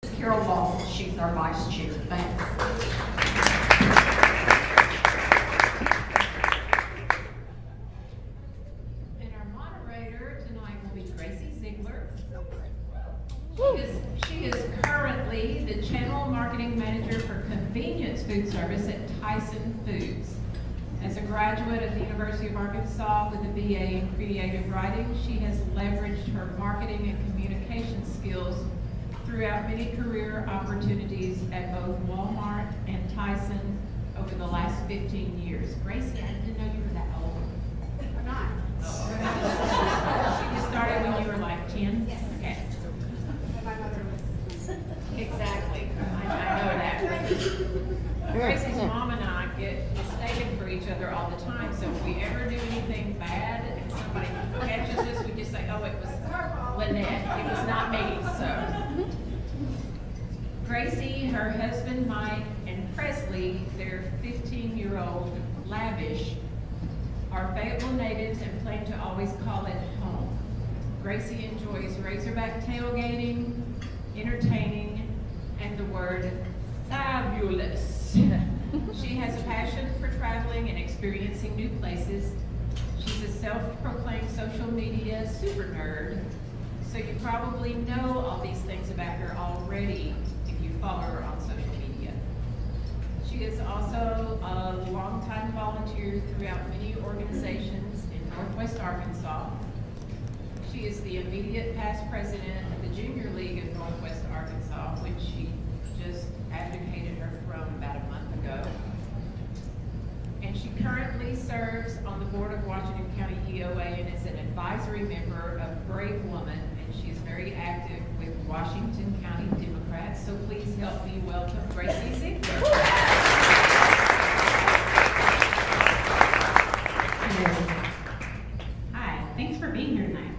Carol Ball, she's our vice chair. Thanks. And our moderator tonight will be Gracie Ziegler. She is currently the Channel Marketing Manager for Convenience Food Service at Tyson Foods. As a graduate of the University of Arkansas with a BA in creative writing, she has leveraged her marketing and communication skills throughout many career opportunities at both Walmart and Tyson over the last 15 years. Gracie, I didn't know you were that old. Or not? You started when you were like 10? Yes. Okay. My mother was. Exactly. I know that. Gracie's mom and I get mistaken for each other all the time, so if we ever do anything bad and somebody catches us, we just say, oh, it was Lynette. It was not me, so. Gracie, her husband Mike, and Presley, their 15-year-old Lavish, are Fayetteville natives and plan to always call it home. Gracie enjoys Razorback tailgating, entertaining, and the word fabulous. She has a passion for traveling and experiencing new places. She's a self-proclaimed social media super nerd, so you probably know all these things about her already if you follow her on social media. She is also a longtime volunteer throughout many organizations in Northwest Arkansas. She is the immediate past president of the Junior League of Northwest Arkansas, which she just advocated her from about a month ago. And she currently serves on the board of Washington County EOA and is an advisory member of Brave Woman, and she's very active with Washington County Democrats. So please help me welcome Gracie Ziegler. Hi, thanks for being here tonight.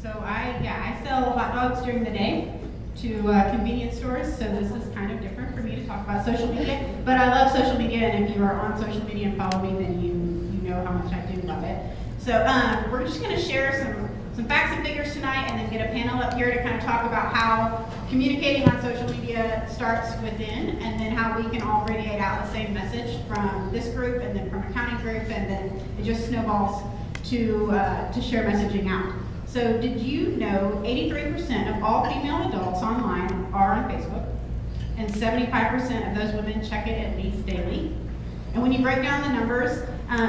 So I sell hot dogs during the day to convenience stores, so this is kind of different for me to talk about social media, but I love social media, and if you are on social media and follow me, then you know how much I do love it. So we're just going to share some facts and figures tonight, and then get a panel up here to kind of talk about how communicating on social media starts within, and then how we can all radiate out the same message from this group, and then from a county group, and then it just snowballs to share messaging out. So did you know 83% of all female adults online are on Facebook, and 75% of those women check it at least daily? And when you break down the numbers,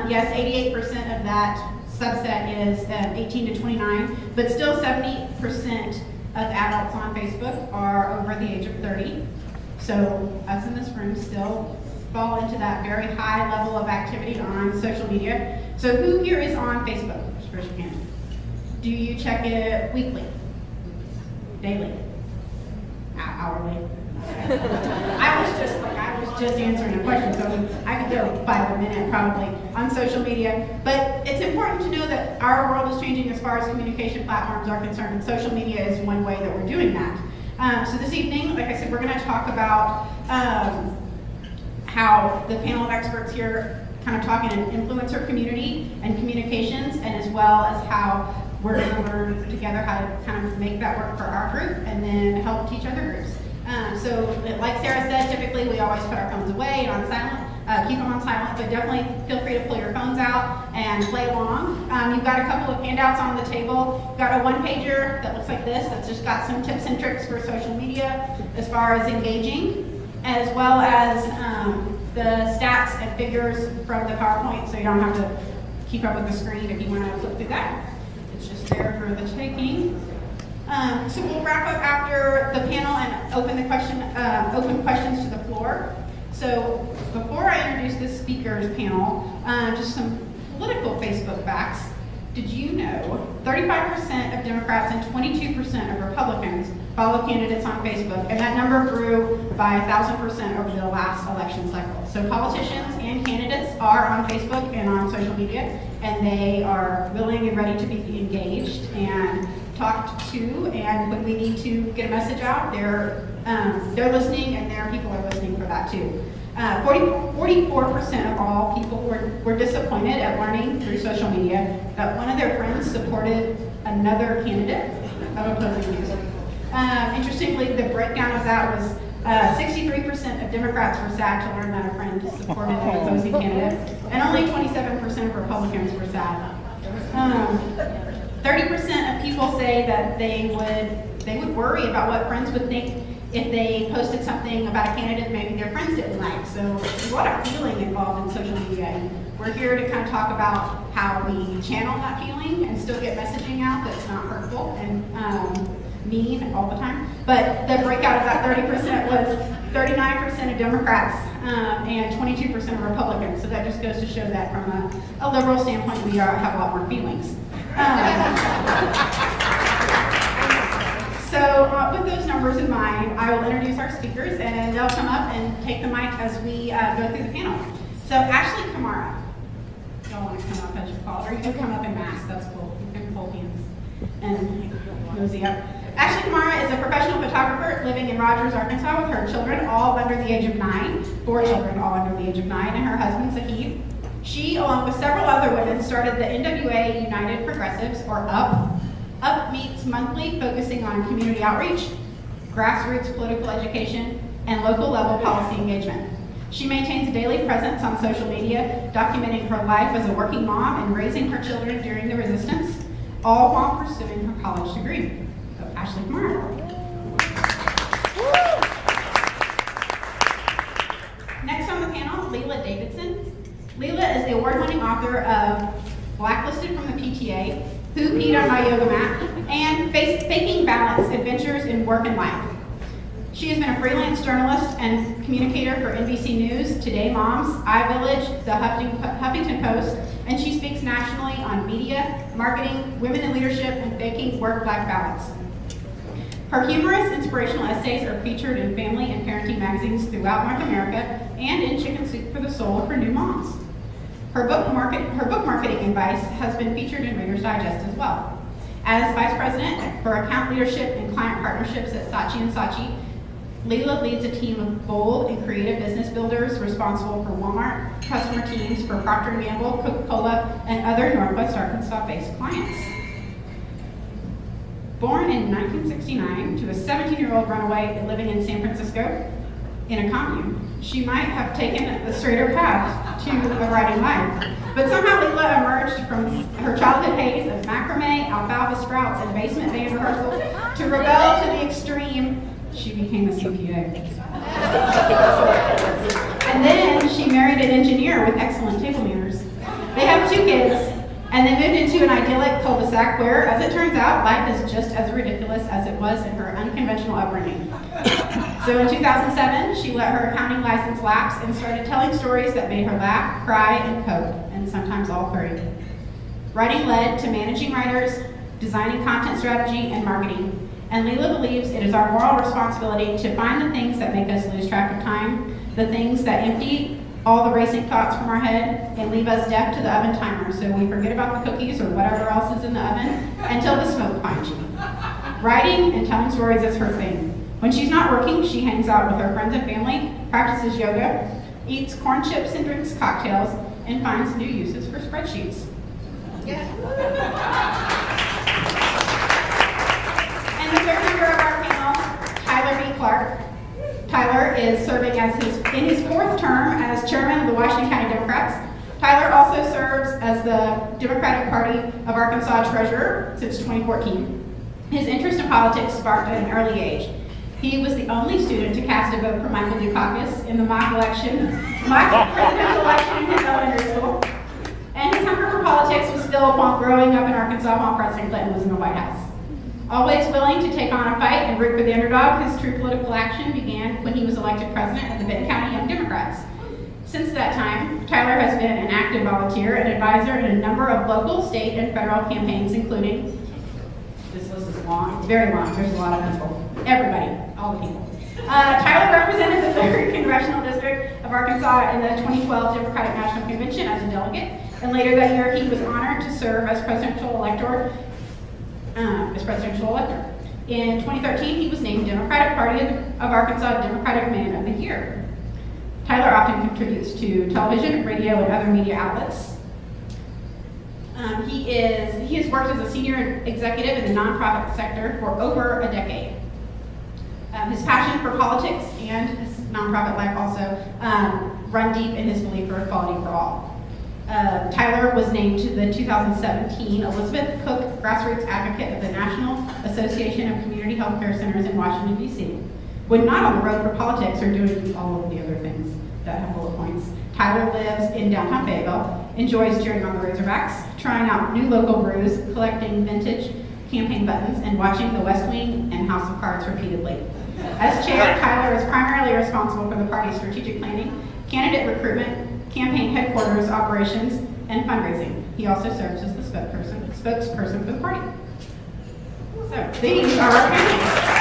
yes, 88% of that subset is 18 to 29, but still 70% of adults on Facebook are over the age of 30. So us in this room still fall into that very high level of activity on social media. So who here is on Facebook? Just raise your hand. Do you check it weekly? Daily? Hourly? I was just answering a question, so I could go 5 a minute probably on social media. But it's important to know that our world is changing as far as communication platforms are concerned, and social media is one way that we're doing that. So this evening, like I said, we're going to talk about how the panel of experts here kind of talking in influencer community and communications, and as well as how we're going to learn together how to kind of make that work for our group and then help teach other groups. So like Sarah said, typically we always put our phones away and on silent, keep them on silent, but definitely feel free to pull your phones out and play along. You've got a couple of handouts on the table. You've got a one-pager that looks like this that's just got some tips and tricks for social media as far as engaging, as well as the stats and figures from the PowerPoint, so you don't have to keep up with the screen if you want to flip through that. It's just there for the taking. So we'll wrap up after the panel and open questions to the floor. So before I introduce this speakers panel, just some political Facebook facts. Did you know 35% of Democrats and 22% of Republicans follow candidates on Facebook, and that number grew by 1,000% over the last election cycle. So politicians and candidates are on Facebook and on social media, and they are willing and ready to be engaged and talked to, and when we need to get a message out, they're listening, and their people are listening for that too. 44% of all people were disappointed at learning through social media that one of their friends supported another candidate of opposing views. Interestingly, the breakdown of that was 63% of Democrats were sad to learn that a friend supported an opposing candidate, and only 27% of Republicans were sad. 30% of people say that they would worry about what friends would think if they posted something about a candidate maybe their friends didn't like. So there's a lot of feeling involved in social media. And we're here to kind of talk about how we channel that feeling and still get messaging out that's not hurtful and mean all the time. But the breakout of that 30% was 39% of Democrats and 22% of Republicans. So that just goes to show that from a liberal standpoint, we have a lot more feelings. So with those numbers in mind, I will introduce our speakers and they'll come up and take the mic as we go through the panel. So Ashley Kamara, y'all want to come up as you call, or you can come up in mass, that's cool. You can hold hands and mosey up. Ashley Kamara is a professional photographer living in Rogers, Arkansas with her children all under the age of 9, 4 children all under the age of 9, and her husband Zahid. She, along with several other women, started the NWA United Progressives, or UP. UP meets monthly, focusing on community outreach, grassroots political education, and local level policy engagement. She maintains a daily presence on social media, documenting her life as a working mom and raising her children during the resistance, all while pursuing her college degree. So, Ashley Kamara. Next on the panel, Lela Davidson. Lela is the award-winning author of Blacklisted from the PTA, Who Peed on My Yoga Mat, and Faking Balance, Adventures in Work and Life. She has been a freelance journalist and communicator for NBC News, Today Moms, iVillage, the Huffington Post, and she speaks nationally on media, marketing, women in leadership, and faking work-life balance. Her humorous, inspirational essays are featured in family and parenting magazines throughout North America and in Chicken Soup for the Soul for new moms. Her book marketing advice has been featured in Reader's Digest as well. As Vice President for Account Leadership and Client Partnerships at Saatchi & Saatchi, Lela leads a team of bold and creative business builders responsible for Walmart customer teams for Procter & Gamble, Coca-Cola, and other Northwest Arkansas-based clients. Born in 1969 to a 17-year-old runaway living in San Francisco in a commune, she might have taken a straighter path to a writing life. But somehow Lela emerged from her childhood haze of macrame, alfalfa sprouts, and basement band rehearsals to rebel to the extreme. She became a CPA. And then she married an engineer with excellent table manners. They have 2 kids, and they moved into an idyllic cul-de-sac where, as it turns out, life is just as ridiculous as it was in her unconventional upbringing. So in 2007, she let her accounting license lapse and started telling stories that made her laugh, cry, and cope, and sometimes all 3. Writing led to managing writers, designing content strategy, and marketing. And Lela believes it is our moral responsibility to find the things that make us lose track of time, the things that empty all the racing thoughts from our head and leave us deaf to the oven timer so we forget about the cookies or whatever else is in the oven until the smoke finds you. Writing and telling stories is her thing. When she's not working, she hangs out with her friends and family, practices yoga, eats corn chips and drinks cocktails, and finds new uses for spreadsheets. And the third member of our panel, Tyler B. Clark. Tyler is serving in his 4th term as chairman of the Washington County Democrats. Tyler also serves as the Democratic Party of Arkansas treasurer since 2014. His interest in politics sparked at an early age. He was the only student to cast a vote for Michael Dukakis in the mock presidential election in his elementary school. And his hunger for politics was still upon growing up in Arkansas while President Clinton was in the White House. Always willing to take on a fight and root for the underdog, his true political action began when he was elected president of the Benton County Young Democrats. Since that time, Tyler has been an active volunteer and advisor in a number of local, state, and federal campaigns, including, this list is long, it's very long, there's a lot of people, everybody, all the people. Tyler represented the 3rd Congressional District of Arkansas in the 2012 Democratic National Convention as a delegate, and later that year he was honored to serve as presidential elector. In 2013, he was named Democratic Party of Arkansas Democratic Man of the Year. Tyler often contributes to television, radio, and other media outlets. He has worked as a senior executive in the nonprofit sector for over a decade. His passion for politics and his nonprofit life also run deep in his belief for equality for all. Tyler was named to the 2017 Elizabeth Cook Grassroots Advocate of the National Association of Community Healthcare Centers in Washington, D.C. When not on the road for politics or doing all of the other things that have bullet points, Tyler lives in downtown Fayetteville, enjoys cheering on the Razorbacks, trying out new local brews, collecting vintage campaign buttons, and watching The West Wing and House of Cards repeatedly. As chair, Tyler is primarily responsible for the party's strategic planning, candidate recruitment, campaign headquarters operations, and fundraising. He also serves as the spokesperson for the party. So these are our panelists.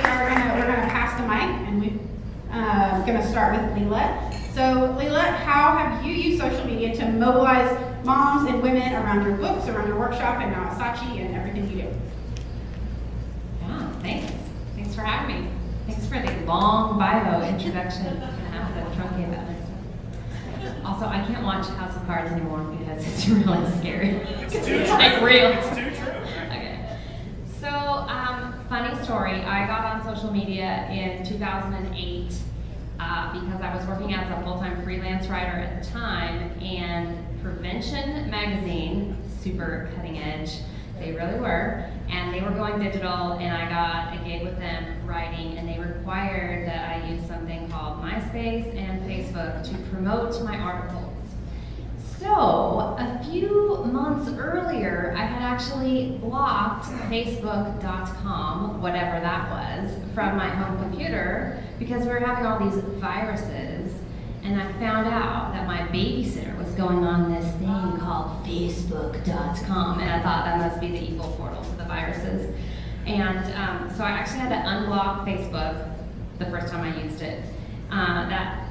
And we're gonna pass the mic, and we're gonna start with Lela. So Lela, how have you used social media to mobilize moms and women around your books, around your workshop, and now at Sachi and everything you do? Yeah, thanks. Thanks for having me. Thanks for the long bio introduction. I'm gonna have to truncate that next time. Also, I can't watch House of Cards anymore because it's really scary. It's like real. It's too true. Okay. So, funny story. I got on social media in 2008 because I was working as a full-time freelance writer at the time, and Prevention magazine, super cutting edge, they really were, and they were going digital, and I got a gig with them writing, and they required that I use something called MySpace and Facebook to promote my articles. So, a few months earlier, I had actually blocked Facebook.com, whatever that was, from my home computer because we were having all these viruses, and I found out that my babysitter was going on this thing called Facebook.com, and I thought that must be the evil portal to the viruses. And so I actually had to unblock Facebook the first time I used it. That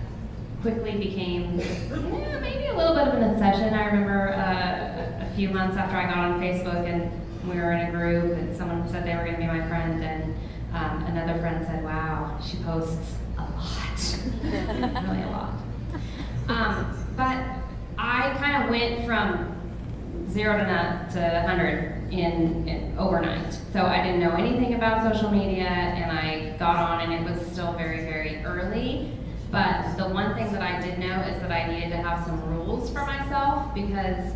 quickly became maybe a little bit of an obsession. I remember a few months after I got on Facebook and we were in a group and someone said they were going to be my friend, and another friend said, wow, she posts a lot, really a lot. But I kind of went from 0 to 100 in overnight. So I didn't know anything about social media, and I got on and it was still very, very early. But the one thing that I did know is that I needed to have some rules for myself, because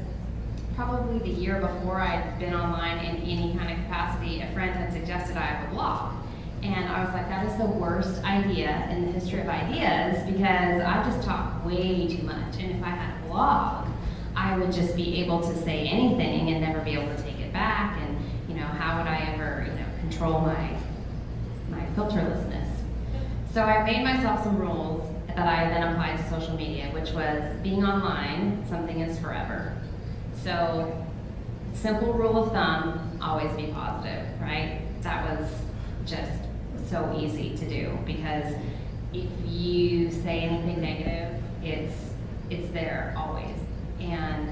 probably the year before I'd been online in any kind of capacity, a friend had suggested I have a blog. And I was like, that is the worst idea in the history of ideas, because I just talk way too much. And if I had a blog, I would just be able to say anything and never be able to take it back. And how would I ever, control my filterlessness? So I made myself some rules that I then applied to social media, which was being online, something is forever. So simple rule of thumb, always be positive, right? That was just so easy to do, because if you say anything negative, it's there always. And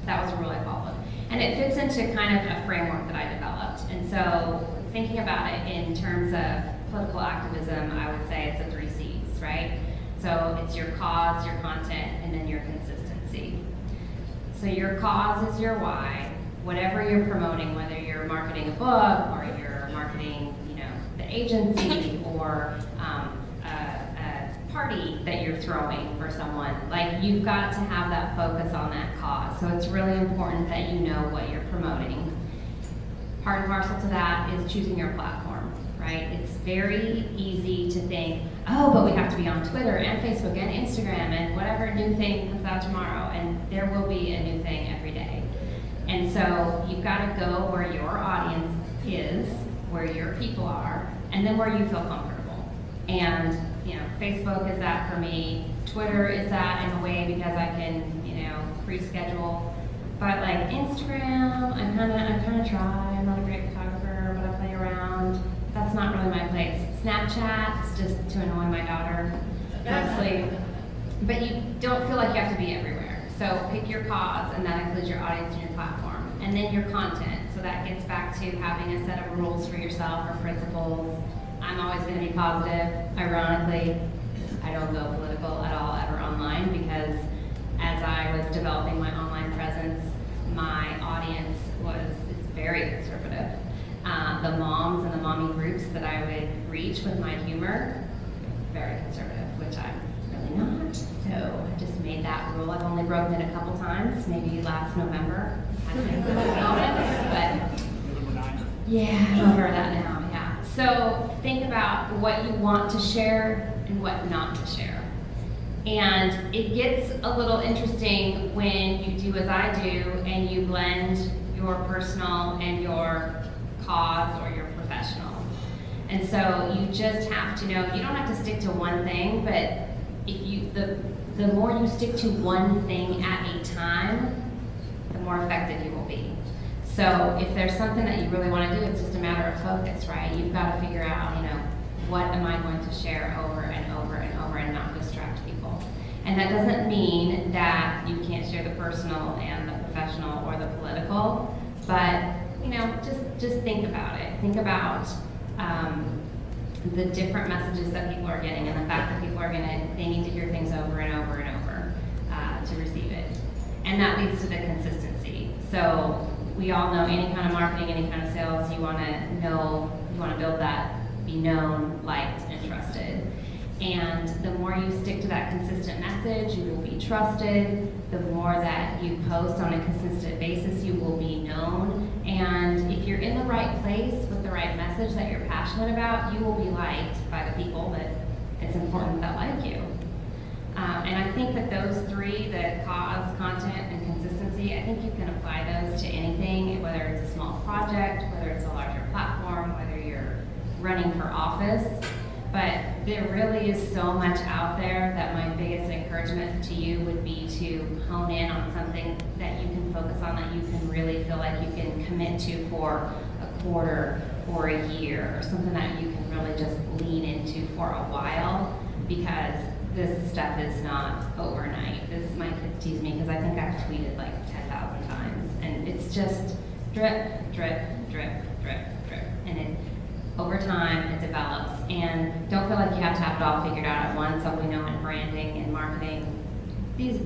that was a rule I followed. And it fits into kind of a framework that I developed. And so thinking about it in terms of political activism, I would say it's the 3 C's, right? So it's your cause, your content, and then your consistency. So your cause is your why. Whatever you're promoting, whether you're marketing a book or you're marketing, the agency or a party that you're throwing for someone, like, you've got to have that focus on that cause. So it's really important that you know what you're promoting. Part and parcel to that is choosing your platform, right? It's very easy to think, oh, but we have to be on Twitter and Facebook and Instagram and whatever new thing comes out tomorrow, and there will be a new thing every day. And so you've got to go where your audience is, where your people are, and then where you feel comfortable. And Facebook is that for me. Twitter is that in a way because I can, pre-schedule. But like Instagram, I kind of try. I'm not a great photographer, but I play around. That's not really my place. Snapchat is just to annoy my daughter, mostly. But you don't feel like you have to be everywhere. So pick your cause, and that includes your audience and your platform. And then your content. So that gets back to having a set of rules for yourself or principles. I'm always going to be positive. Ironically, I don't go political at all ever online, because as I was developing my online presence, my audience it's very conservative. The moms and the mommy groups that I would reach with my humor, very conservative, which I'm really not. So I just made that rule. I've only broken it a couple times, maybe last November. Had to make comments, but yeah, I'm over that now, yeah. So think about what you want to share and what not to share. And it gets a little interesting when you do as I do and you blend your personal and your cause or your professional. And so you just have to know, you don't have to stick to one thing, but if you, the more you stick to one thing at a time, the more effective you will be. So if there's something that you really want to do, it's just a matter of focus, right? You've got to figure out, what am I going to share over and over and over and not distract people. And that doesn't mean that you can't share the personal and the professional or the political, but just think about it. Think about the different messages that people are getting and the fact that people are they need to hear things over and over and over to receive it. And that leads to the consistency. So we all know any kind of marketing, any kind of sales, you want to build that, be known, liked, and trusted. And the more you stick to that consistent message, you will be trusted. The more that you post on a consistent basis, you will be known. And if you're in the right place with the right message that you're passionate about, you will be liked by the people that it's important that like you. And I think that those three, the cause, content, and consistency, I think you can apply those to anything, whether it's a small project, whether it's a larger platform, whether you're running for office. But there really is so much out there that my biggest encouragement to you would be to hone in on something that you can focus on, that you can really feel like you can commit to for a quarter or a year, or something that you can really just lean into for a while, because this stuff is not overnight. My kids tease me because I think I've tweeted like 10,000 times, and it's just drip, drip, drip, drip, drip, and over time it develops. And don't feel like you have to have it all figured out at once. So we know in branding and marketing, these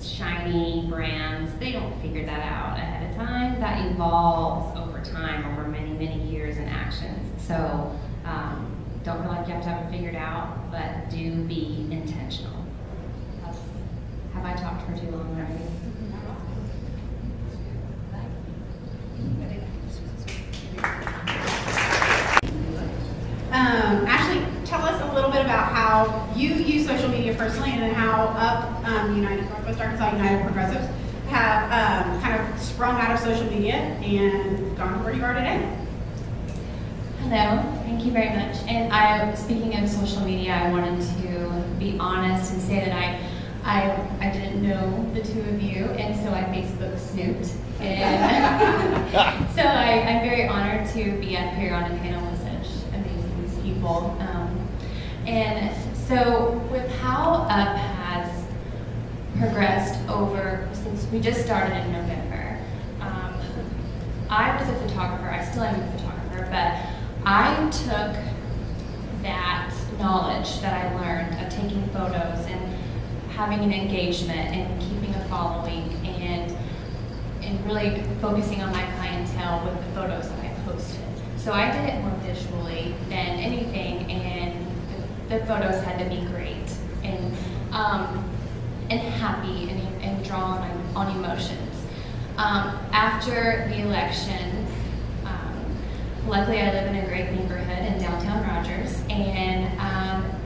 shiny brands, they don't figure that out ahead of time. That evolves over time, over many, many years and actions. So don't feel like you have to have it figured out, but do be intentional. Have I talked for too long already? Ashley, tell us a little bit about how you use social media personally, and then how Northwest Arkansas United Progressives have kind of sprung out of social media and gone to where you are today. Hello, thank you very much. And speaking of social media, I wanted to be honest and say that I didn't know the two of you, and so I Facebook snooped. And so I'm very honored to be up here on a panel with such amazing people. And so with how UP has progressed since we just started in November, I was a photographer, I still am a photographer, but I took that knowledge that I learned of taking photos and having an engagement and keeping a following and really focusing on my clientele with the photos that I posted. So I did it more visually than anything, and the photos had to be great and happy and drawn on emotions. After the election, luckily I live in a great neighborhood in downtown Rogers, and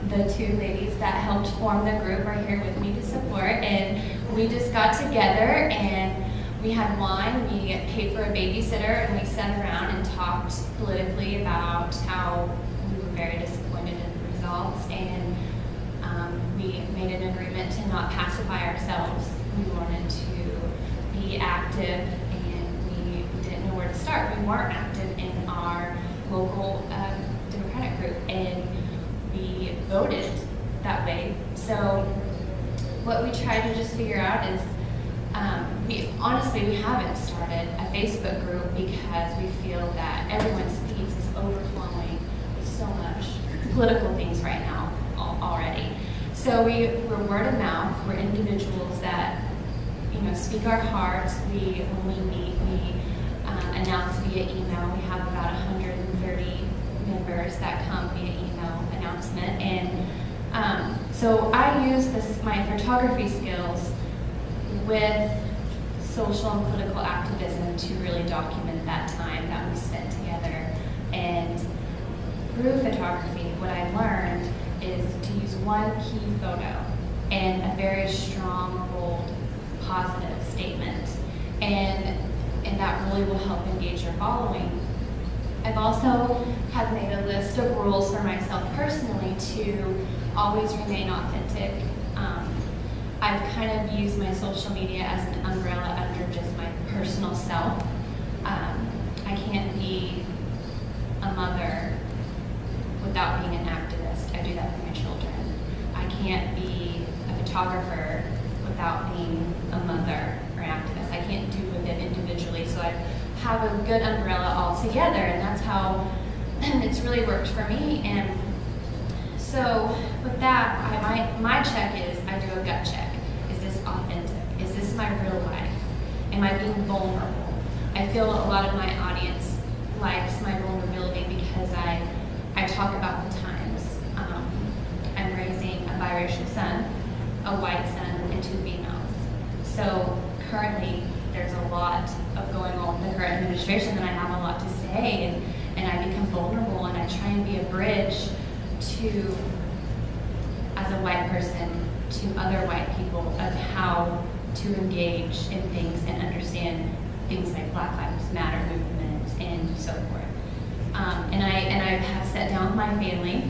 the two ladies that helped form the group are here with me to support, and we just got together and we had wine, we paid for a babysitter, and we sat around and talked politically about how we were very disappointed in the results, and we made an agreement to not pacify ourselves. We wanted to be active, and we didn't know where to start. We weren't active in our local Democratic group, and we voted that way. So what we tried to just figure out is, we haven't started a Facebook group because we feel that everyone's feeds is overflowing with so much political things right now already. So we're word of mouth. We're individuals that speak our hearts. When we meet, we announce via email. We have about 130 members that come via email announcement. And so I use my photography skills with social and political activism to really document that time that we spent together. And through photography, what I learned is to use one key photo and a very strong, bold, positive statement. And that really will help engage your following. I've also have made a list of rules for myself personally to always remain authentic. I've kind of used my social media as an umbrella under just my personal self. I can't be a mother without being an activist. I do that for my children. I can't be a photographer without being a mother or an activist. I can't do with them individually, so I have a good umbrella all together, and that's how it's really worked for me. And so with that, my check is, I do a gut check. Is this authentic? Is this my real life? Am I being vulnerable? I feel a lot of my audience likes my vulnerability because I talk about the times. I'm raising a biracial son, a white son, and 2 females. So currently, there's a lot of going on with the current administration, and I have a lot to say, and I become vulnerable, and I try and be a bridge to, as a white person, to other white people of how to engage in things and understand things like Black Lives Matter movement and so forth. And I have sat down with my family,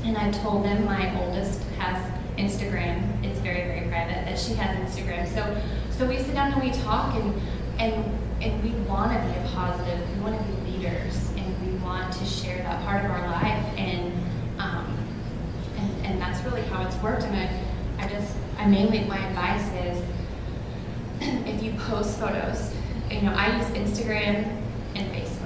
and I told them my oldest has Instagram. It's very, very private that she has Instagram. So we sit down and we talk, and we want to be a positive. We want to be leaders, and we want to share that part of our life. And that's really how it's worked. And I mainly, my advice is, if you post photos, I use Instagram and Facebook.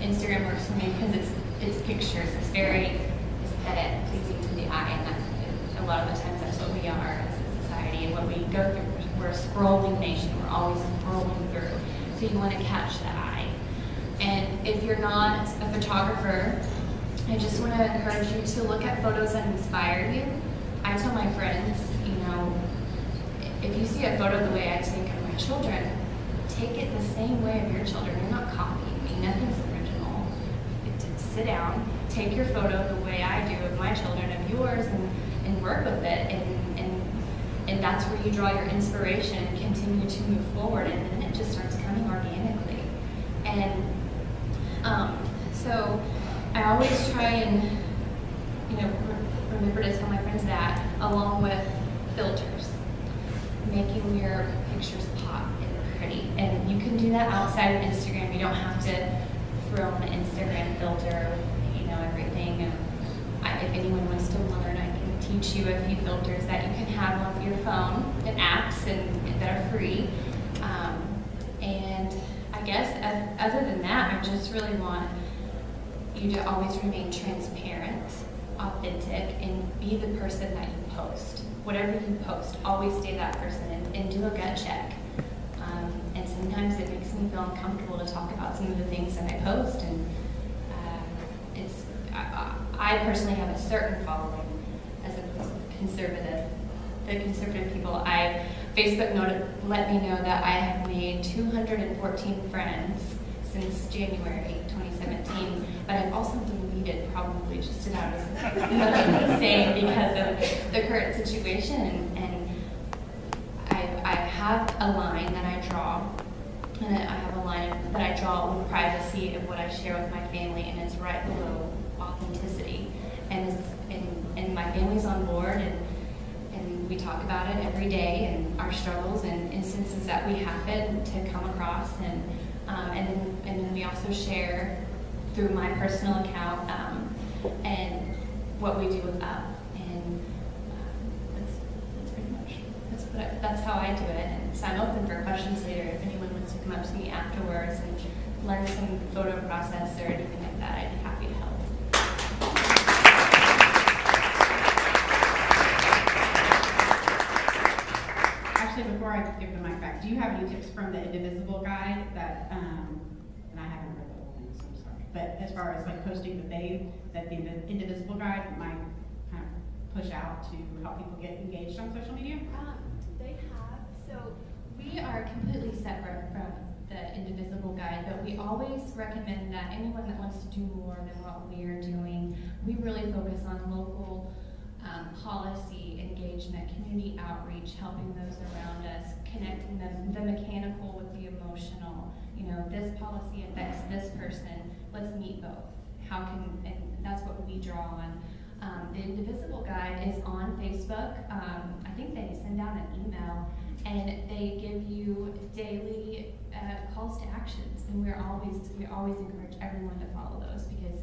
Instagram works for me because it's pictures. It's very aesthetic, pleasing to the eye, and that's a lot of the times that's what we are as a society and what we go through. We're a scrolling nation. We're always scrolling through. So you want to catch the eye. And if you're not a photographer, I just want to encourage you to look at photos that inspire you. I tell my friends, if you see a photo the way I take of my children, take it the same way of your children. You're not copying me. Nothing's original. Sit down, take your photo the way I do of my children, of yours, and work with it. And that's where you draw your inspiration and continue to move forward, and then it just starts coming organically. And so I always try and remember to tell my friends that, along with filters, making your pictures pop and pretty. And you can do that outside of Instagram. You don't have to throw on an Instagram filter with everything. If anyone wants to learn, I can teach you a few filters that you can have on your phone and apps and that are free. And I guess other than that, I just really want you to always remain transparent, authentic, and be the person that you post. Whatever you post, always stay that person and do a gut check. And sometimes it makes me feel uncomfortable to talk about some of the things that I post, and I personally have a certain following as opposed to conservative. The conservative people, Facebook let me know that I have made 214 friends since January 2017, but I've also deleted probably just about as same because of the current situation. And I have a line that I draw, and I have a line that I draw with privacy of what I share with my family, and it's right below authenticity. And my family's on board, and we talk about it every day, and our struggles and instances that we happen to come across, and then we also share through my personal account and what we do with Up, and that's pretty much that's how I do it. And so I'm open for questions later if anyone wants to come up to me afterwards and learn some photo process or anything like that. I'd be happy to help. Actually, before I give the mic back, do you have any tips from the Indivisible guide that But as far as like posting that the Indivisible Guide might kind of push out to help people get engaged on social media? They have. So we are completely separate from the Indivisible Guide, but we always recommend that anyone that wants to do more than what we are doing, we really focus on local policy engagement, community outreach, helping those around us, connecting them, the mechanical with the emotional. You know, this policy affects this person, let's meet both. And that's what we draw on. The Indivisible Guide is on Facebook. I think they send out an email, and they give you daily calls to actions, and we always encourage everyone to follow those, because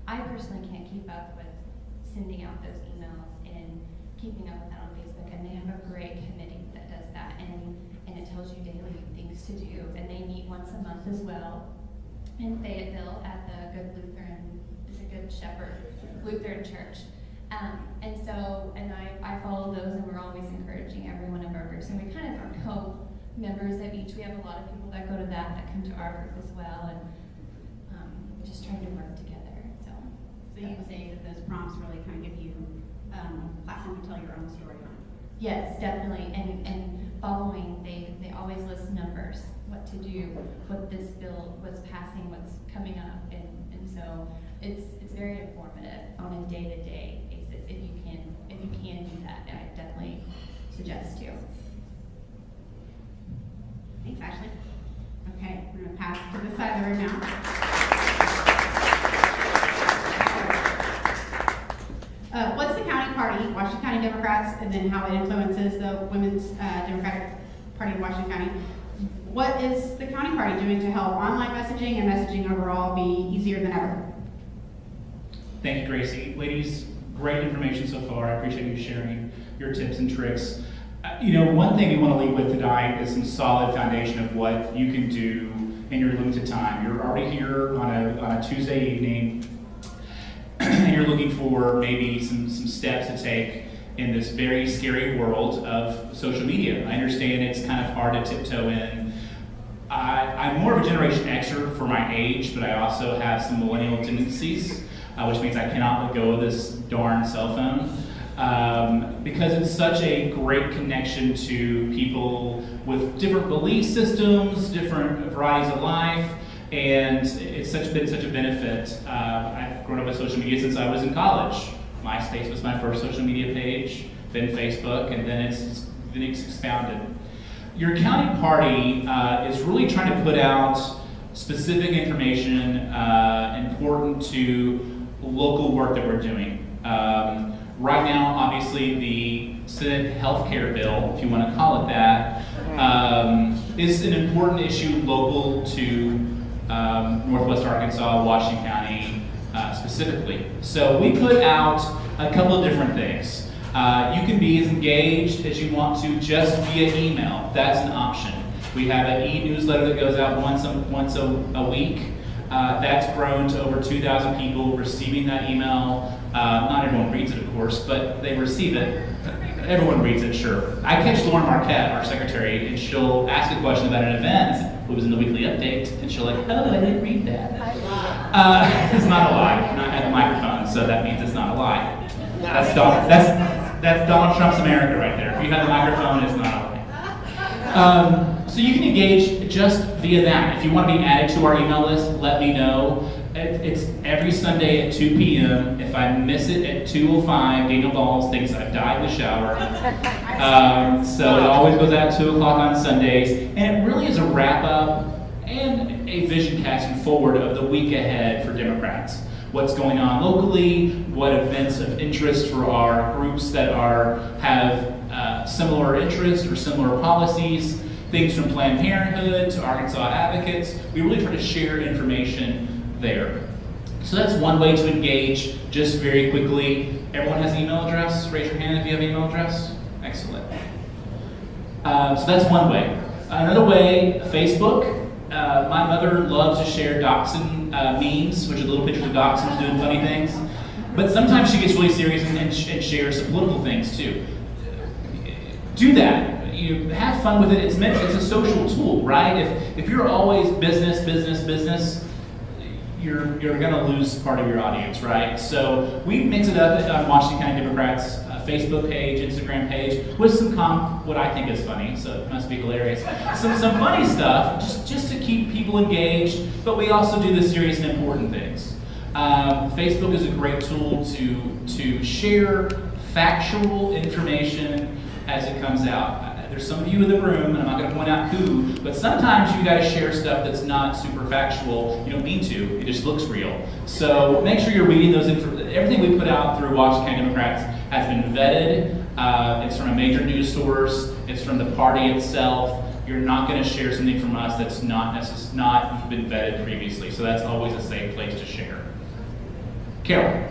I personally can't keep up with sending out those emails and keeping up with that on Facebook, and they have a great committee that does that, and it tells you daily things to do, and they meet once a month as well in Fayetteville at the Good Shepherd Lutheran Church. And I follow those, and we're always encouraging every one of our groups, and we kind of are co-members of each. We have a lot of people that go to that come to our group as well, and we're just trying to work together. So you can say that those prompts really kind of give you a platform to tell your own story on. Yes, definitely, and following, they always list numbers, what to do, what this bill, what's passing, what's coming up, and so it's very informative on a day-to-day basis. If you can do that, I definitely suggest to. Thanks, Ashley. Okay, we're going to pass to this side of the room now. What's the county party, Washington County Democrats, and then how it influences the Women's Democratic Party of Washington County? What is the county party doing to help online messaging and messaging overall be easier than ever? Thank you, Gracie. Ladies, great information so far. I appreciate you sharing your tips and tricks. One thing we want to leave with tonight is some solid foundation of what you can do in your limited time. You're already here on a Tuesday evening, and you're looking for maybe some steps to take in this very scary world of social media. I understand it's kind of hard to tiptoe in. I'm more of a Generation Xer for my age, but I also have some millennial tendencies, which means I cannot let go of this darn cell phone, because it's such a great connection to people with different belief systems, different varieties of life, and it's been such a benefit. I've grown up with social media since I was in college. MySpace was my first social media page, then Facebook, and then it's expounded. Your county party is really trying to put out specific information important to local work that we're doing. Right now, obviously, the Senate healthcare bill, if you want to call it that, is an important issue local to Northwest Arkansas, Washington County specifically. So we put out a couple of different things. You can be as engaged as you want to just via email. That's an option. We have an e-newsletter that goes out once a week. That's grown to over 2,000 people receiving that email. Not everyone reads it, of course, but they receive it. Everyone reads it, sure. I catch Lauren Marquette, our secretary, and she'll ask a question about an event. It was in the weekly update, and she'll like, oh, I didn't read that. It's not a lie. I have a microphone, so that means it's not a lie. That's Donald Trump's America right there. If you have a microphone, it's not a lie. So you can engage just via that. If you want to be added to our email list, let me know. It's every Sunday at 2 p.m. If I miss it at 2:05, Daniel Balls thinks I've died in the shower. So it always goes out at 2 o'clock on Sundays. And it really is a wrap-up and a vision casting forward of the week ahead for Democrats. What's going on locally, what events of interest for our groups that have similar interests or similar policies, things from Planned Parenthood to Arkansas Advocates. We really try to share information there. So that's one way to engage. Just very quickly, everyone has an email address? Raise your hand if you have an email address. Excellent. So that's one way. Another way, Facebook. My mother loves to share dachshund memes, which are little pictures of dachshunds doing funny things. But sometimes she gets really serious and shares some political things too. Do that. You have fun with it. It's a social tool, right? If you're always business, you're going to lose part of your audience, right? So we mix it up on Washington County Democrats Facebook page, Instagram page, with some what I think is funny, so it must be hilarious. Some funny stuff, just to keep people engaged, but we also do the serious and important things. Facebook is a great tool to share factual information as it comes out. There's some of you in the room, and I'm not going to point out who, but sometimes you guys share stuff that's not super factual. You don't mean to, it just looks real. So make sure you're reading those. Everything we put out through Washington County Democrats has been vetted. It's from a major news source. It's from the party itself. You're not going to share something from us that's not been vetted previously. So that's always a safe place to share. Carol.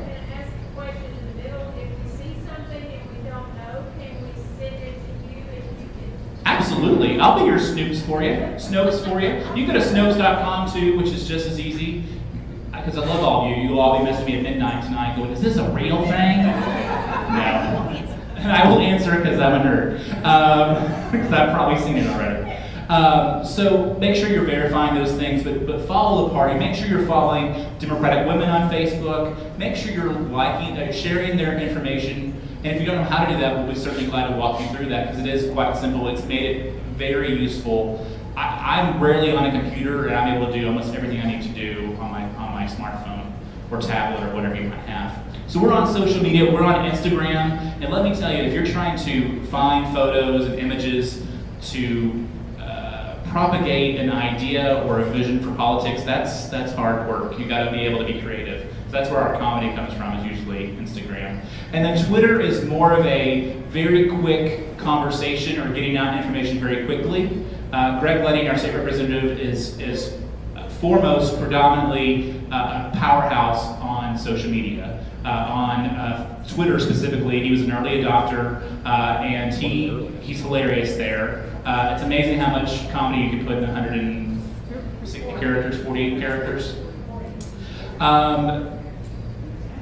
Absolutely. I'll be your Snopes for you. You go to Snopes.com too, which is just as easy. Because I love all of you. You'll all be messaging me at midnight tonight going, is this a real thing? No. I will answer because I'm a nerd. Because I've probably seen it already. So make sure you're verifying those things, but follow the party. Make sure you're following Democratic Women on Facebook. Make sure you're liking, sharing their information. And if you don't know how to do that, we'll be certainly glad to walk you through that because it is quite simple. It's made it very useful. I'm rarely on a computer, and I'm able to do almost everything I need to do on my smartphone or tablet or whatever you might have. So we're on social media, we're on Instagram, and let me tell you, if you're trying to find photos and images to propagate an idea or a vision for politics, that's hard work. You got to be able to be creative. So that's where our comedy comes from, is usually Instagram. And then Twitter is more of a very quick conversation or getting out information very quickly. Greg Leding, our state representative, is foremost predominantly a powerhouse on social media. On Twitter specifically, he was an early adopter, and he's hilarious there. It's amazing how much comedy you can put in 160 characters, 48 characters.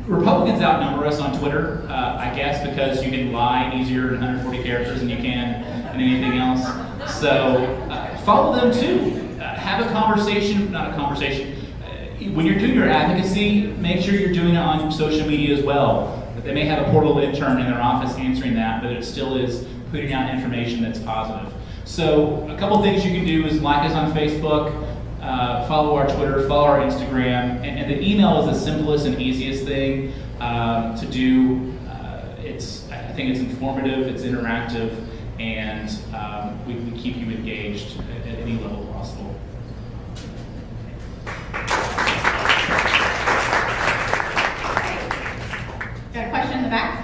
Republicans outnumber us on Twitter, I guess, because you can lie easier in 140 characters than you can in anything else. So follow them too. Have a conversation, not a conversation. When you're doing your advocacy, make sure you're doing it on social media as well. They may have a portal intern in their office answering that, but it still is putting out information that's positive. So a couple things you can do is like us on Facebook, follow our Twitter, follow our Instagram, and the email is the simplest and easiest thing to do. I think it's informative, it's interactive, and we keep you engaged at any level possible. Got a question in the back?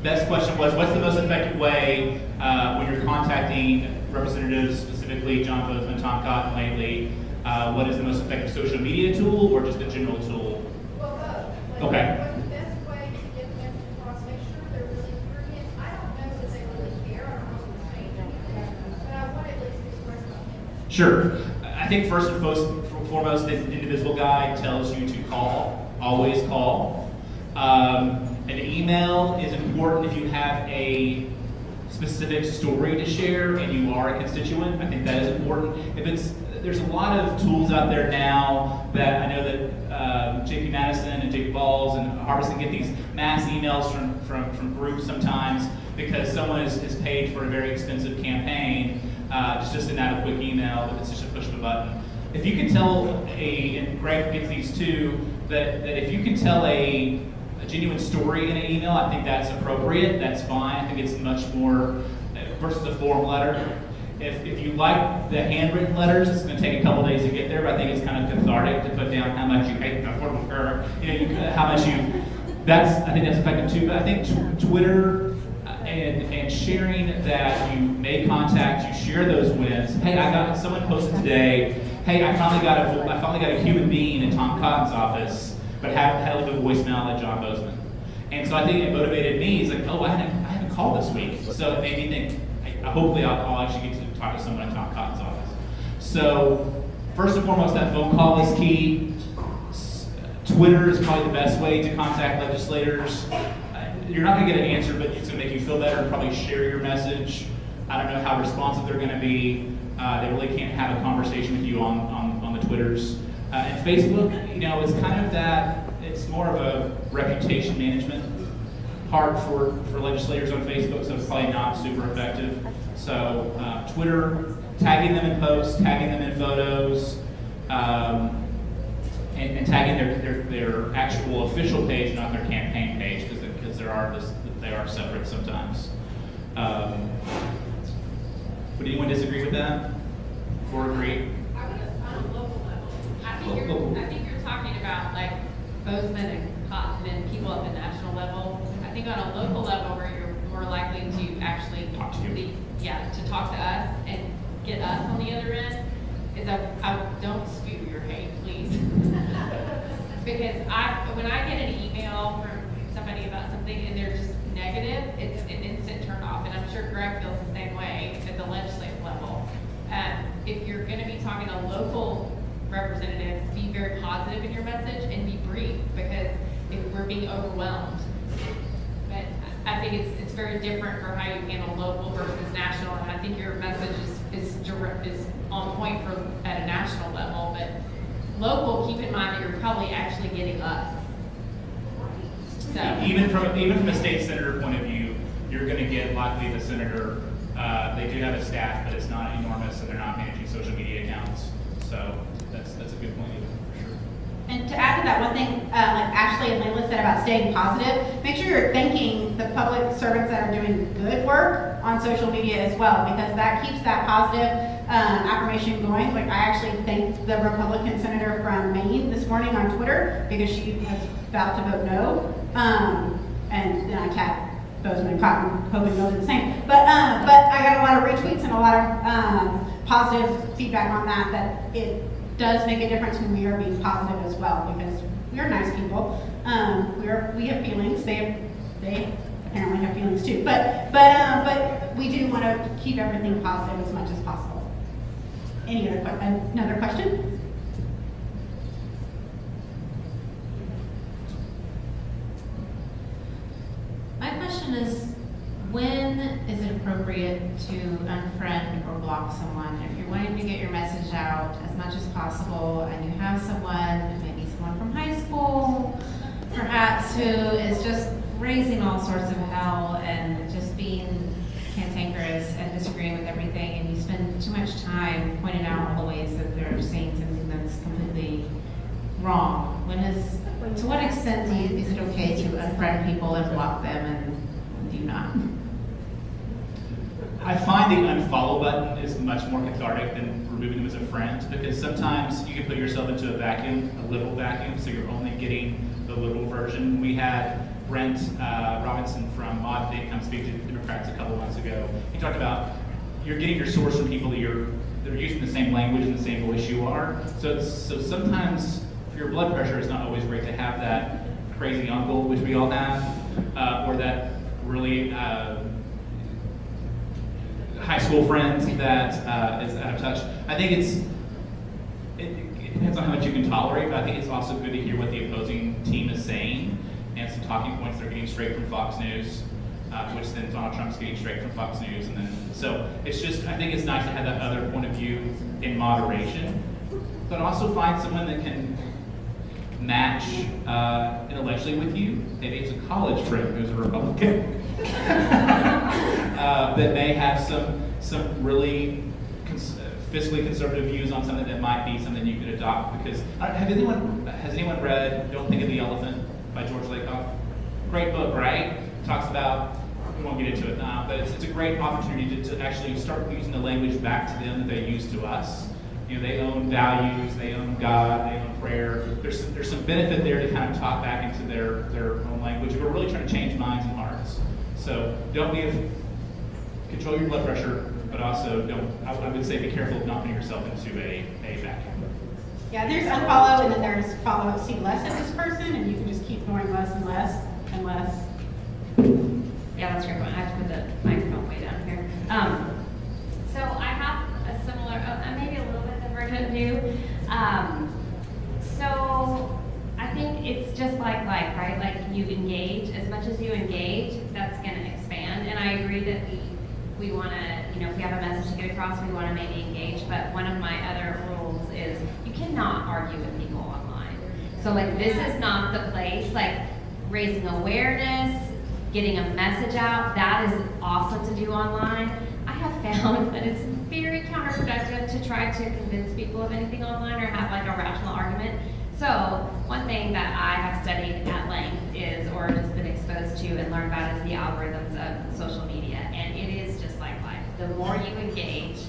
Best question was, what's the most effective way when you're contacting representatives, specifically John Bozeman, Tom Cotton lately, what is the most effective social media tool or just a general tool? Well, both. Okay. What's the best way to get the message across? Make sure they're really hearing it. I don't know that they really care. I don't know if it's changed anything, but I want to at least express my opinion. Sure. I think first and foremost, the indivisible guide tells you to call, always call. An email is important if you have a specific story to share and you are a constituent. I think that is important. There's a lot of tools out there now that I know that JP Madison and JP Balls and Harbison get these mass emails from groups sometimes because someone is paid for a very expensive campaign just to send out a quick email, but it's just a push of a button. If you can tell and Greg gets these too, that if you can tell a genuine story in an email, I think that's appropriate, that's fine. I think it's much more versus a form letter. If you like the handwritten letters, it's going to take a couple days to get there, but I think it's kind of cathartic to put down how much you hate the affordable care, I think that's effective too. But I think Twitter and sharing that you made contact, you share those wins. Hey, someone posted today, hey, I finally got a human being in Tom Cotton's office, but had a little voicemail at John Bozeman. And so I think it motivated me. It's like, oh, I haven't called this week. So it made me think, hopefully I'll actually get to talk to someone in Tom Cotton's office. So first and foremost, that phone call is key. Twitter is probably the best way to contact legislators. You're not going to get an answer, but it's going to make you feel better and probably share your message. I don't know how responsive they're going to be. They really can't have a conversation with you on the Twitters. And Facebook, it's kind of that, it's more of a reputation management part for legislators on Facebook, so it's probably not super effective. So Twitter, tagging them in posts, tagging them in photos, and tagging their actual official page, not their campaign page, because they are separate sometimes. Would anyone disagree with that? Or agree? I would on a local level. I think you're talking about like Bozeman and Cotton and people at the national level. I think on a local level where you're more likely to actually Talk to you. to talk to us and get us on the other end is I don't spew your hate, please. Because when I get an email from somebody about something and they're just negative, it's an instant turn off. And I'm sure Greg feels the same way at the legislative level. If you're going to be talking to local representatives, be very positive in your message and be brief, because if we're being overwhelmed. But I think it's very different for how you handle local versus national, and I think your message is on point at a national level. But local, keep in mind that you're probably actually getting us. So Even from a state senator point of view, you're going to get likely the senator. They do have a staff, but it's not enormous, and they're not managing social media accounts. So that's a good point, for sure. And to add to that, one thing, like Ashley and Lela said about staying positive, make sure you're thanking the public servants that are doing good work on social media as well, because that keeps that positive affirmation going. Like, I actually thanked the Republican senator from Maine this morning on Twitter because she was about to vote no, and then I tagged Bozeman and Cotton, hoping they'll do the same. But I got a lot of retweets and a lot of positive feedback on that it does make a difference when we are being positive as well, because we are nice people. We have feelings. They apparently have feelings too. But we do want to keep everything positive as much as possible. Another question? My question is, when is it appropriate to unfriend or block someone? If you're wanting to get your message out as much as possible and you have someone, maybe someone from high school, perhaps, who is just raising all sorts of hell and just being cantankerous and disagreeing with everything, and you spend too much time pointing out all the ways that they're saying something that's completely wrong. To what extent is it okay to unfriend people and block them, and do not? I find the unfollow button is much more cathartic than removing them as a friend, because sometimes you can put yourself into a vacuum, a literal vacuum, so you're only getting the literal version. We had Brent Robinson from Mod Thing come speak to Democrats a couple months ago. He talked about you're getting your source from people they're using the same language and the same voice you are. So sometimes for your blood pressure, it's not always great to have that crazy uncle, which we all have, or that really high school friend that is out of touch. I think it depends on how much you can tolerate, but I think it's also good to hear what the opposing team is saying and some talking points they're getting straight from Fox News, which then Donald Trump's getting straight from Fox News. And then, so it's just, I think it's nice to have that other point of view in moderation, but also find someone that can match intellectually with you. Maybe it's a college friend who's a Republican. That may have some really fiscally conservative views on something that might be something you could adopt. Because has anyone read "Don't Think of the Elephant" by George Lakoff? Great book, right? Talks about, we won't get into it now, but it's a great opportunity to actually start using the language back to them that they use to us. You know, they own values, they own God, they own prayer. There's some benefit there to kind of talk back into their own language. We're really trying to change minds and hearts. So control your blood pressure, but also I would say be careful of not putting yourself into a vacuum. Yeah, there's unfollow, and then there's follow, see less of this person, and you can just keep going less and less and less. Yeah, that's a great point. I have to put the microphone way down here. So I have a similar, maybe a little bit different do. So I think it's just like life, right? Like you engage, as much as you engage, that's gonna expand. And I agree that we wanna, you know, if we have a message to get across, we wanna maybe engage, but one of my other rules is you cannot argue with people online. So like this is not the place, like raising awareness, getting a message out, that is awesome to do online. I have found that it's very counterproductive to try to convince people of anything online or have like a rational argument. So one thing that I have studied at length is, or just been exposed to and learned about, is the algorithms of social media. And it is just like life. The more you engage,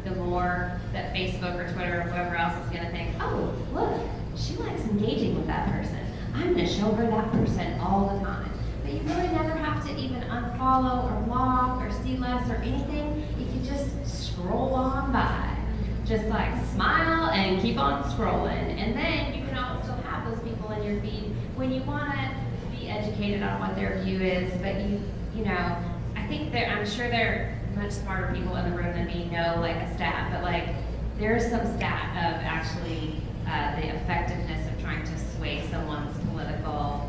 the more that Facebook or Twitter or whoever else is gonna think, oh, look, she likes engaging with that person. I'm gonna show her that person all the time. But you really never have to even unfollow or block or see less or anything. You can just scroll on by. Just like smile and keep on scrolling. And then you can still have those people in your feed when you want to be educated on what their view is. But you know, I think I'm sure there are much smarter people in the room than me know like a stat, but like there's some stat of actually the effectiveness of trying to sway someone's political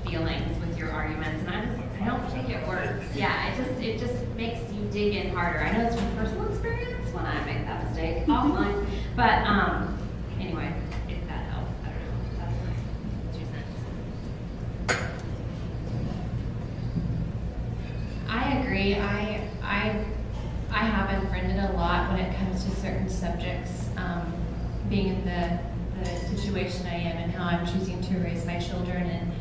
feelings with your arguments, and I don't think it works. Yeah, it just makes you dig in harder. I know it's from personal experience when I make that mistake offline, but anyway, if that helps, I don't know. That's my 2 cents. I agree. I have unfriended a lot when it comes to certain subjects, being in the situation I am and how I'm choosing to raise my children. And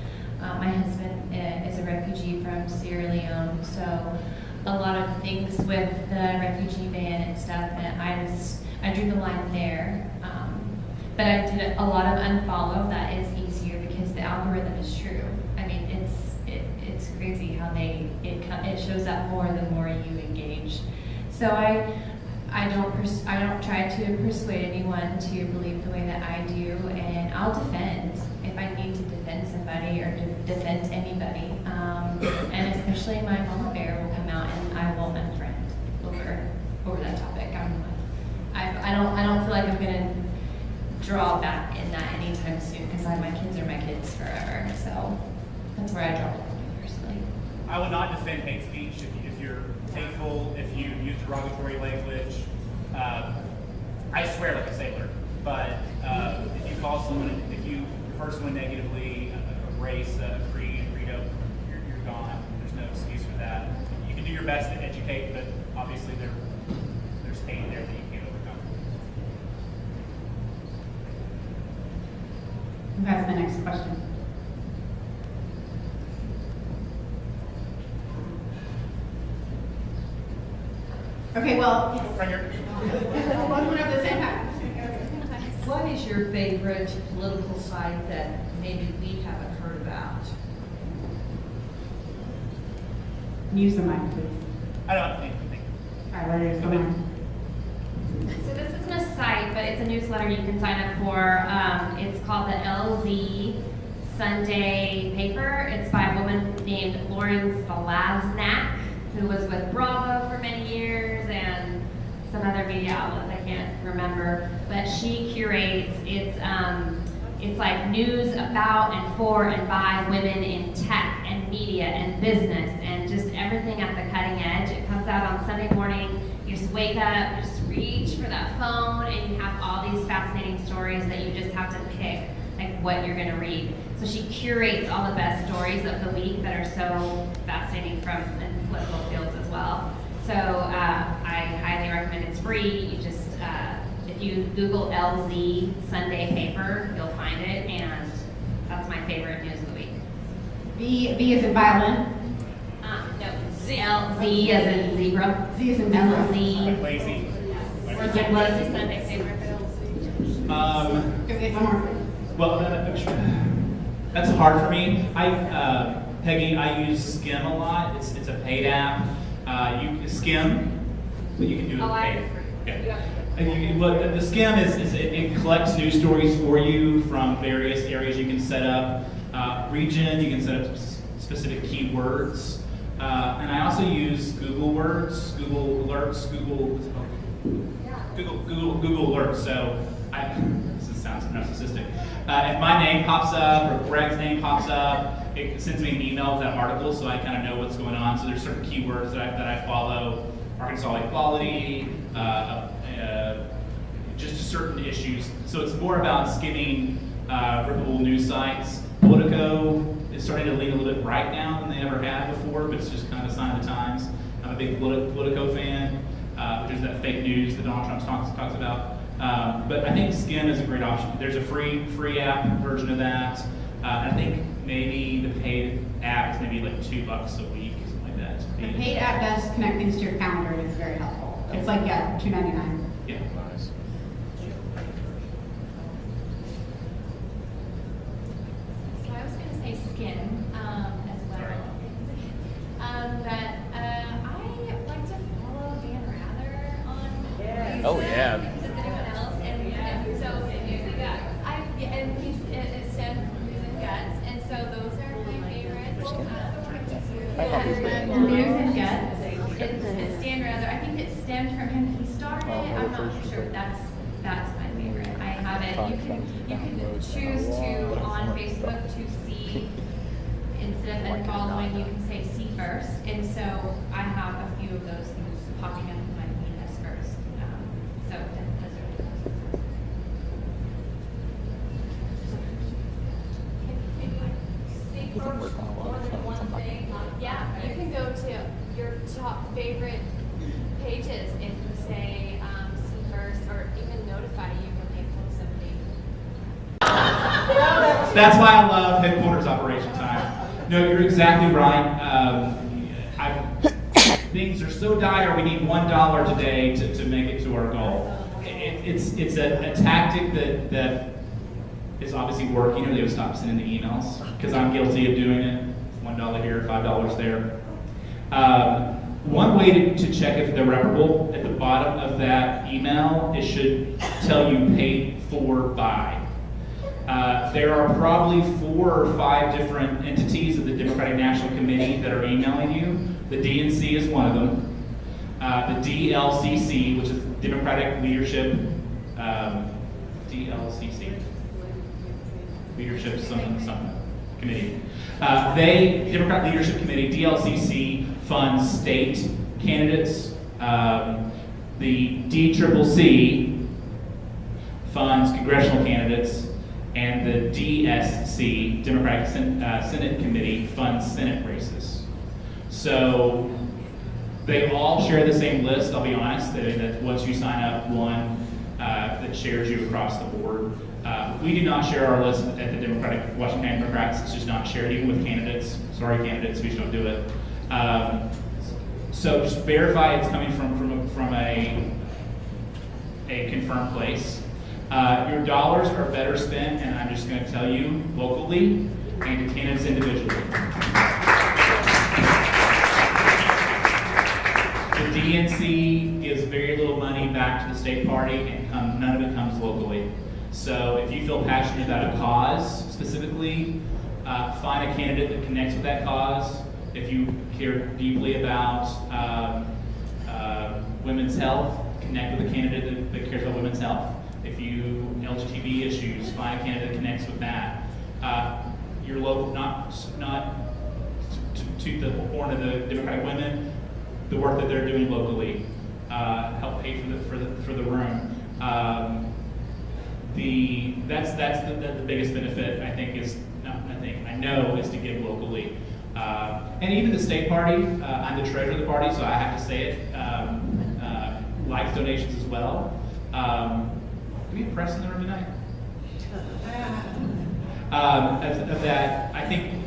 my husband is a refugee from Sierra Leone, so a lot of things with the refugee ban and stuff, and I drew the line there. But I did a lot of unfollow. That is easier because the algorithm is true. I mean, it's crazy how it shows up more the more you engage. So I don't try to persuade anyone to believe the way that I do, and I'll defend if I need to defend somebody or defend anybody. And especially my mama bear will come out and I will unfriend over that topic. I don't feel like I'm gonna draw back in that anytime soon because my kids are my kids forever. So that's where I draw the line personally. I would not defend hate speech if you're hateful, if you use derogatory language. I swear like a sailor, but if you call someone, if you refer someone negatively, a race, a creed, credo, you're gone. There's no excuse for that. You can do your best to educate, but obviously there's pain there that you can't overcome. Who has the next question? Okay, well, Right here. one at the same time. What is your favorite political site that maybe we haven't heard about? Use the mic, please. I don't think. All right, use the mic. So this isn't a site, but it's a newsletter you can sign up for. It's called the LZ Sunday paper. It's by a woman named Lauren Spalaznak, who was with Bravo for many years and some other media outlets I can't remember. But she curates, it's like news about and for and by women in tech and media and business and just everything at the cutting edge. It comes out on Sunday morning. You just wake up, you just reach for that phone, and you have all these fascinating stories that you just have to pick like what you're gonna read. So she curates all the best stories of the week that are so fascinating from in political fields as well. So I highly recommend. It's free. You just if you Google LZ Sunday paper, you'll find it, and that's my favorite news of the week. B as in violin. No, LZ as in zebra. Z as in zebra. LZ. Like lazy. Or is it LZ Sunday paper? Okay, one more. Well, that's hard for me. Peggy, I use Skim a lot. It's a paid app. You Skim, but you can do it paid. Yeah. The Skim it collects news stories for you from various areas. You can set up region. You can set up specific keywords. And I also use Google Words, Google Alerts, Google Alerts. So This sounds narcissistic. If my name pops up or Greg's name pops up, it sends me an email with that article, so I kind of know what's going on. So there's certain keywords that I follow: Arkansas equality, just certain issues. So it's more about skimming reputable news sites. Politico is starting to lean a little bit right now than they ever have before, but it's just kind of a sign of the times. I'm a big Politico fan, which is that fake news that Donald Trump talks about. But I think Skim is a great option. There's a free app version of that. I think maybe the paid app is maybe like $2 a week, something like that. The paid app does connect things to your calendar, and it's very helpful. It's like, yeah, $2.99. Yeah. Nice. So I was going to say skin as well. But I like to follow Dan Rather on Facebook. Oh, yeah. Does anyone else? And so and he's Stem News and Guts, and so those are my favorites. News and Guts. It's Dan Rather. I think it stemmed from him. He started it. I'm not sure, but that's my favorite. I have it. You can choose to on Facebook to see, instead of unfollowing, you can say see first. And so I have a few of those things popping up in my feed as first. So those are You can work on a lot of things. I'm not gonna yeah, you can go to your top favorite pages and say see first, or even notify you when they post something. That's why I love headquarters operation time. No, you're exactly right. Things are so dire, we need $1 today to make it to our goal. It's a tactic that is obviously working, or they would stop sending the emails, because I'm guilty of doing it. $1 here, $5 there. One way to check if they're reparable, at the bottom of that email, it should tell you paid for by. There are probably 4 or 5 different entities of the Democratic National Committee that are emailing you. The DNC is one of them. The DLCC, which is Democratic Leadership, DLCC, Leadership something Committee. Democrat Leadership Committee, DLCC, funds state candidates. The DCCC funds congressional candidates. And the DSC, Democratic Senate Committee, funds Senate races. So they all share the same list, I'll be honest, that once you sign up, one that shares you across the board. We do not share our list at the Democratic Washington County Democrats. It's just not shared, even with candidates. Sorry, candidates, we just don't do it. So just verify it's coming from a confirmed place. Your dollars are better spent, and I'm just going to tell you, locally and to candidates individually. The DNC gives very little money back to the state party, and none of it comes locally. So if you feel passionate about a cause specifically, find a candidate that connects with that cause. If you care deeply about women's health, connect with a candidate that cares about women's health. If you LGBT issues, find a candidate that connects with that. Your local, not to the horn of the Democratic women, the work that they're doing locally, help pay for the room. That's the biggest benefit, I think, I know is to give locally. And even the state party, I'm the treasurer of the party, so I have to say it, likes donations as well. Do we have press in the room tonight? Of that, I think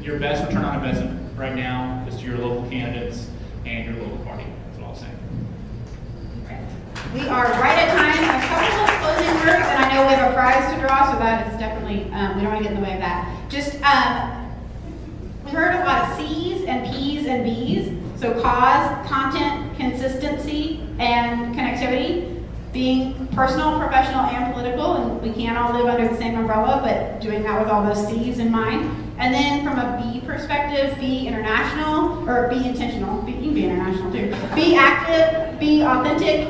your best return on investment right now is to your local candidates and your local party. That's all I'm saying. We are right at time. A couple of closing words, and I know we have a prize to draw, so that is definitely, we don't want to get in the way of that. Just, we heard a lot of C's and P's and B's. So cause, content, consistency, and connectivity. Being personal, professional, and political, and we can't all live under the same umbrella, but doing that with all those C's in mind. And then from a B perspective, be international, or be intentional. You can be international too. Be active, be authentic,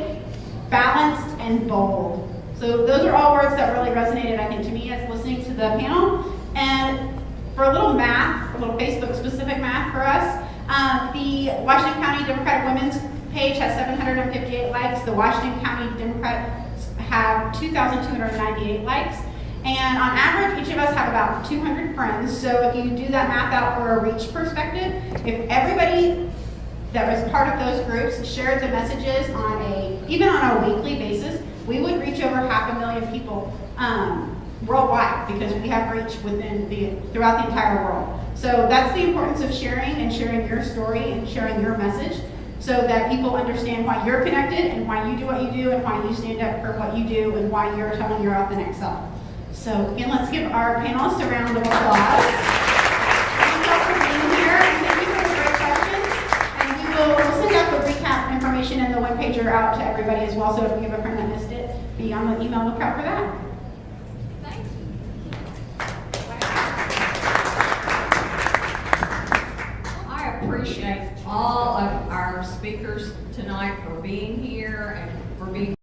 balanced, and bold. So those are all words that really resonated, I think, to me as listening to the panel. And for a little math, a little Facebook specific math for us, the Washington County Democratic Women's page has 758 likes. The Washington County Democrats have 2,298 likes. And on average, each of us have about 200 friends. So if you do that math out for a reach perspective, if everybody that was part of those groups shared the messages even on a weekly basis, we would reach over 500,000 people worldwide, because we have reach throughout the entire world. So that's the importance of sharing and sharing your story and sharing your message, so that people understand why you're connected and why you do what you do and why you stand up for what you do and why you're telling your authentic self. So again, let's give our panelists a round of applause. Thank you all for being here, and thank you for the great questions. And we'll send out the recap information and the one pager out to everybody as well. So if you have a friend that missed it, be on the email lookout for that. I appreciate all of our speakers tonight for being here and for being